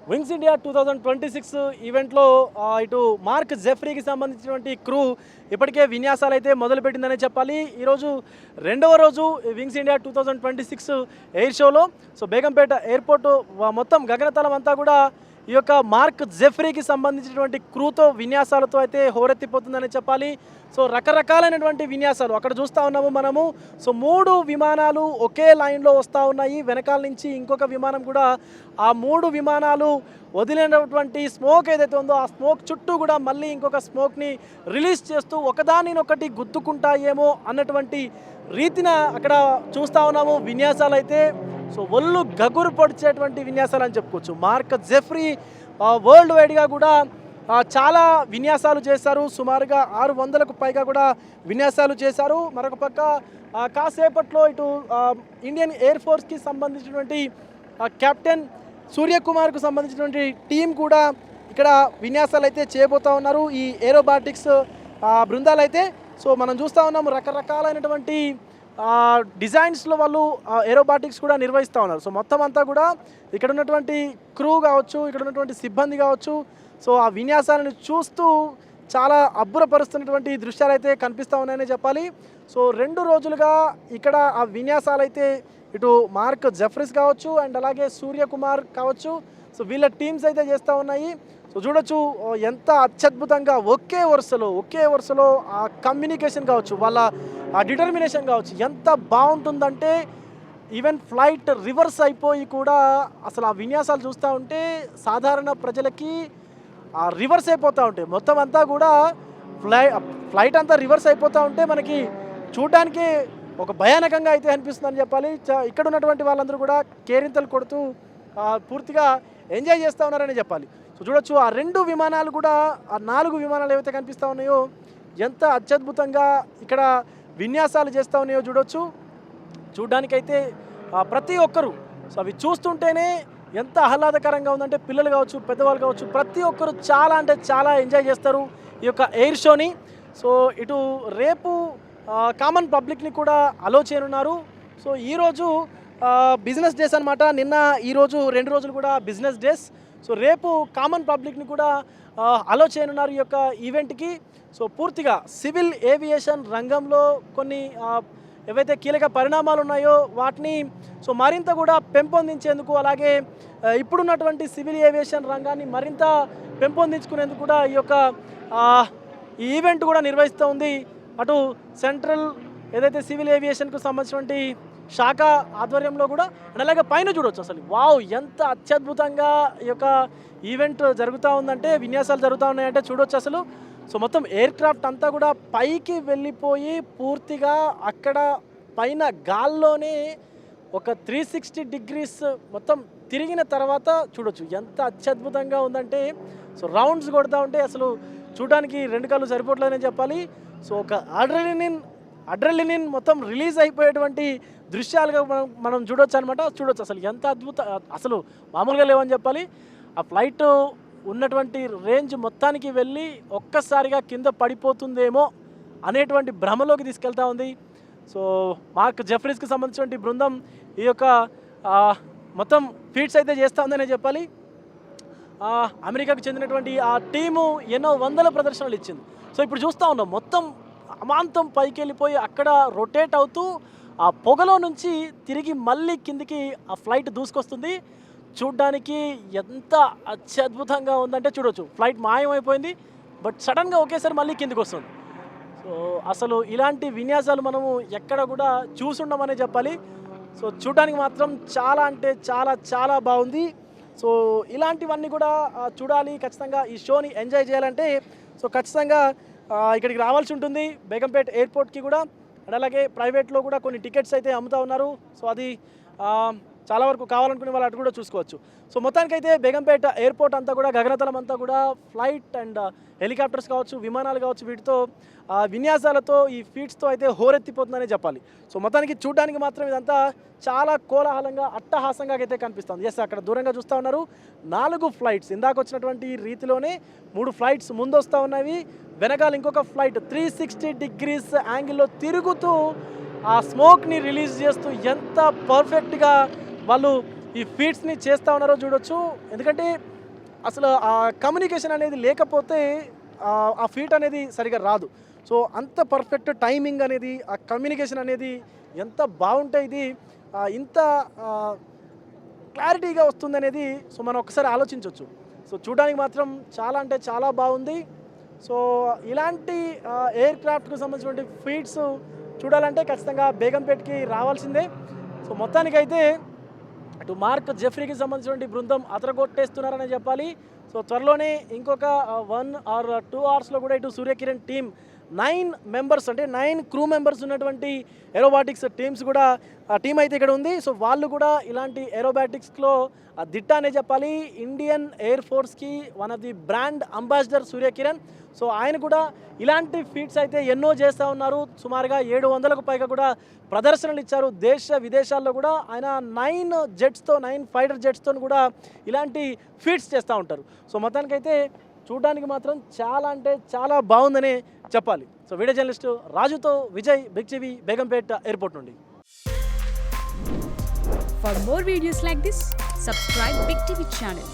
Wings India 2026 ఈవెంట్లో ఇటు mark జెఫ్రీకి సంబంధించినటువంటి క్రూ ఇప్పటికే విన్యాసాలు అయితే మొదలుపెట్టిందనే చెప్పాలి. ఈరోజు రెండవ రోజు వింగ్స్ ఇండియా 2026 ఎయిర్ షోలో బేగంపేట ఎయిర్పోర్టు మొత్తం గగనతలం అంతా కూడా ఈ యొక్క మార్క్ జెఫ్రీకి సంబంధించినటువంటి క్రూతో విన్యాసాలతో అయితే హోరెత్తిపోతుందని చెప్పాలి. రకరకాలైనటువంటి విన్యాసాలు అక్కడ చూస్తూ ఉన్నాము మనము. 3 విమానాలు ఒకే లైన్లో వస్తూ ఉన్నాయి. వెనకాల నుంచి ఇంకొక విమానం కూడా ఆ 3 విమానాలు వదిలినటువంటి స్మోక్ ఏదైతే ఉందో ఆ స్మోక్ చుట్టూ కూడా మళ్ళీ ఇంకొక స్మోక్ని రిలీజ్ చేస్తూ ఒకదానినొకటి గుద్దుకుంటాయేమో అన్నటువంటి రీతిన అక్కడ చూస్తూ ఉన్నాము విన్యాసాలు అయితే. ఒళ్ళు గగురు పొడిచేటువంటి విన్యాసాలు అని చెప్పుకోవచ్చు. మార్క్ జెఫ్రీ వరల్డ్ వైడ్గా కూడా చాలా విన్యాసాలు చేశారు. సుమారుగా 600కు పైగా కూడా విన్యాసాలు చేశారు. మరొక పక్క కాసేపట్లో ఇటు ఇండియన్ ఎయిర్ ఫోర్స్కి సంబంధించినటువంటి కెప్టెన్ సూర్యకుమార్కు సంబంధించినటువంటి టీం కూడా ఇక్కడ విన్యాసాలు అయితే చేయబోతూ ఉన్నారు. ఈ ఏరోబాటిక్స్ బృందాలు అయితే మనం చూస్తూ ఉన్నాము రకరకాలైనటువంటి డిజైన్స్లో వాళ్ళు ఏరోబాటిక్స్ కూడా నిర్వహిస్తూ ఉన్నారు. మొత్తం అంతా కూడా ఇక్కడ ఉన్నటువంటి క్రూ కావచ్చు, ఇక్కడ ఉన్నటువంటి సిబ్బంది కావచ్చు, ఆ విన్యాసాలను చూస్తూ చాలా అబ్బురపరుస్తున్నటువంటి దృశ్యాలు అయితే కనిపిస్తూ ఉన్నాయని చెప్పాలి. 2 రోజులుగా ఇక్కడ ఆ విన్యాసాలు అయితే ఇటు మార్క్ జెఫ్రీస్ కావచ్చు అండ్ అలాగే సూర్యకుమార్ కావచ్చు వీళ్ళ టీమ్స్ అయితే చేస్తూ ఉన్నాయి. చూడొచ్చు ఎంత అత్యద్భుతంగా ఒకే వరుసలో ఆ కమ్యూనికేషన్ కావచ్చు, వాళ్ళ ఆ డిటర్మినేషన్ కావచ్చు ఎంత బాగుంటుందంటే ఈవెన్ ఫ్లైట్ రివర్స్ అయిపోయి కూడా అసలు ఆ విన్యాసాలు చూస్తూ ఉంటే సాధారణ ప్రజలకి రివర్స్ అయిపోతూ ఉంటాయి. మొత్తం అంతా కూడా ఫ్లైట్ అంతా రివర్స్ అయిపోతూ ఉంటే మనకి చూడడానికి ఒక భయానకంగా అయితే అనిపిస్తుందని చెప్పాలి. ఇక్కడ ఉన్నటువంటి వాళ్ళందరూ కూడా కేరింతలు కొడుతూ పూర్తిగా ఎంజాయ్ చేస్తూ ఉన్నారని చెప్పాలి. చూడొచ్చు ఆ 2 విమానాలు కూడా ఆ 4 విమానాలు ఏవైతే కనిపిస్తూ ఉన్నాయో ఎంత అత్యద్భుతంగా ఇక్కడ విన్యాసాలు చేస్తూ ఉన్నాయో చూడొచ్చు. చూడ్డానికైతే ప్రతి ఒక్కరు అవి చూస్తుంటేనే ఎంత ఆహ్లాదకరంగా ఉందంటే పిల్లలు కావచ్చు, పెద్దవాళ్ళు కావచ్చు, ప్రతి ఒక్కరు చాలా అంటే చాలా ఎంజాయ్ చేస్తారు ఈ యొక్క ఎయిర్ షోని. ఇటు రేపు కామన్ పబ్లిక్ని కూడా అలో చేయనున్నారు. ఈరోజు బిజినెస్ డేస్ అనమాట. నిన్న ఈరోజు 2 రోజులు కూడా బిజినెస్ డేస్. రేపు కామన్ పబ్లిక్ని కూడా అలో చేయనున్నారు ఈ యొక్క ఈవెంట్కి. పూర్తిగా సివిల్ ఏవియేషన్ రంగంలో కొన్ని ఏవైతే కీలక పరిణామాలు ఉన్నాయో వాటిని మరింత కూడా పెంపొందించేందుకు, అలాగే ఇప్పుడున్నటువంటి సివిల్ ఏవియేషన్ రంగాన్ని మరింత పెంపొందించుకునేందుకు కూడా ఈ యొక్క ఈ ఈవెంట్ కూడా నిర్వహిస్తూ ఉంది. అటు సెంట్రల్ ఏదైతే సివిల్ ఏవియేషన్కు సంబంధించినటువంటి శాఖ ఆధ్వర్యంలో కూడా అలాగే పైన చూడవచ్చు. అసలు వావ్ ఎంత అత్యద్భుతంగా ఈ యొక్క ఈవెంట్ జరుగుతూ ఉందంటే, విన్యాసాలు జరుగుతూ ఉన్నాయంటే చూడవచ్చు అసలు. మొత్తం ఎయిర్ క్రాఫ్ట్ అంతా కూడా పైకి వెళ్ళిపోయి పూర్తిగా అక్కడ పైన గాల్లోనే ఒక 360 డిగ్రీస్ మొత్తం తిరిగిన తర్వాత చూడొచ్చు ఎంత అత్యద్భుతంగా ఉందంటే. రౌండ్స్ కొడతా ఉంటే అసలు చూడడానికి 2 కాళ్ళు సరిపోవట్లేదని చెప్పాలి. ఒక అడ్రలినిన్ మొత్తం రిలీజ్ అయిపోయేటువంటి దృశ్యాలుగా మనం చూడొచ్చు అనమాట. చూడొచ్చు అసలు ఎంత అసలు మామూలుగా లేవని చెప్పాలి. ఆ ఫ్లైట్ ఉన్నటువంటి రేంజ్ మొత్తానికి వెళ్ళి ఒక్కసారిగా కింద పడిపోతుందేమో అనేటువంటి భ్రమలోకి తీసుకెళ్తా ఉంది. మార్క్ జెఫ్రీస్కి సంబంధించినటువంటి బృందం ఈ యొక్క మొత్తం ఫీట్స్ అయితే చేస్తూ ఉందనే చెప్పాలి. అమెరికాకు చెందినటువంటి ఆ టీము ఎన్నో వందల ప్రదర్శనలు ఇచ్చింది. ఇప్పుడు చూస్తూ ఉన్నాం మొత్తం అమాంతం పైకి వెళ్ళిపోయి అక్కడ రొటేట్ అవుతూ ఆ పొగలో నుంచి తిరిగి మళ్ళీ కిందికి ఆ ఫ్లైట్ దూసుకొస్తుంది. చూడ్డానికి ఎంత అత్యద్భుతంగా ఉందంటే చూడొచ్చు. ఫ్లైట్ మాయమైపోయింది, బట్ సడన్గా ఒకేసారి మళ్ళీ కిందికి వస్తుంది. అసలు ఇలాంటి విన్యాసాలు మనము ఎక్కడ కూడా చూసుండమనే చెప్పాలి. చూడడానికి మాత్రం చాలా అంటే చాలా చాలా బాగుంది. ఇలాంటివన్నీ కూడా చూడాలి ఖచ్చితంగా. ఈ షోని ఎంజాయ్ చేయాలంటే ఖచ్చితంగా ఇక్కడికి రావాల్సి ఉంటుంది బేగంపేట ఎయిర్పోర్ట్కి కూడా. అండ్ అలాగే ప్రైవేట్లో కూడా కొన్ని టికెట్స్ అయితే అమ్ముతూ ఉన్నారు. అది చాలా వరకు కావాలనుకునే వాళ్ళు అటు కూడా చూసుకోవచ్చు. మొత్తానికైతే బేగంపేట ఎయిర్పోర్ట్ అంతా కూడా గగనతలం అంతా కూడా ఫ్లైట్ అండ్ హెలికాప్టర్స్ కావచ్చు, విమానాలు కావచ్చు, వీటితో విన్యాసాలతో ఈ ఫీట్స్తో అయితే హోరెత్తిపోతుందనే చెప్పాలి. మొత్తానికి చూడడానికి మాత్రం ఇదంతా చాలా కోలాహలంగా అట్టహాసంగా అయితే కనిపిస్తుంది. అక్కడ దూరంగా చూస్తూ ఉన్నారు 4 ఫ్లైట్స్ ఇందాక వచ్చినటువంటి రీతిలోనే 3 ఫ్లైట్స్ ముందు వస్తూ ఉన్నవి. వెనకాల ఇంకొక ఫ్లైట్ 360 డిగ్రీస్ యాంగిల్లో తిరుగుతూ ఆ స్మోక్ని రిలీజ్ చేస్తూ ఎంత పర్ఫెక్ట్గా వాళ్ళు ఈ ఫీట్స్ని చేస్తూ ఉన్నారో చూడొచ్చు. ఎందుకంటే అసలు ఆ కమ్యూనికేషన్ అనేది లేకపోతే ఆ ఫీట్ అనేది సరిగా రాదు. సో అంత పర్ఫెక్ట్ టైమింగ్ అనేది, ఆ కమ్యూనికేషన్ అనేది ఎంత బాగుంటే ఇది ఇంత క్లారిటీగా వస్తుందనేది సో మనం ఒకసారి ఆలోచించవచ్చు. సో చూడడానికి మాత్రం చాలా అంటే చాలా బాగుంది. సో ఇలాంటి ఎయిర్ క్రాఫ్ట్కు సంబంధించినటువంటి ఫీట్స్ చూడాలంటే ఖచ్చితంగా బేగంపేట్కి రావాల్సిందే. సో మొత్తానికైతే అటు మార్క్ జెఫ్రీకి సంబంధించినటువంటి బృందం అదరగొట్టేస్తున్నారని చెప్పాలి. సో త్వరలోనే ఇంకొక 1 or 2 అవర్స్లో కూడా ఇటు సూర్యకిరణ్ టీమ్ 9 మెంబర్స్ అంటే 9 క్రూ మెంబర్స్ ఉన్నటువంటి ఏరోబాటిక్స్ టీమ్స్ కూడా టీం అయితే ఇక్కడ ఉంది. సో వాళ్ళు కూడా ఇలాంటి ఏరోబాటిక్స్లో దిట్ట అనే చెప్పాలి. ఇండియన్ ఎయిర్ ఫోర్స్కి one of the brand ambassador Suryakiran. So ఆయన కూడా ఇలాంటి ఫీట్స్ అయితే ఎన్నో చేస్తూ ఉన్నారు. సుమారుగా 700కు పైగా కూడా ప్రదర్శనలు ఇచ్చారు దేశ విదేశాల్లో కూడా. ఆయన 9 ఫైటర్ జెట్స్తో కూడా ఇలాంటి ఫీట్స్ చేస్తూ ఉంటారు. సో మొత్తానికైతే చూడడానికి మాత్రం చాలా అంటే చాలా బాగుందని చెప్పాలి. సో వీడియో జర్నలిస్టు రాజుతో Vijay, big TV, Begumpet airport నుండి. For more videos like this, subscribe Big TV channel.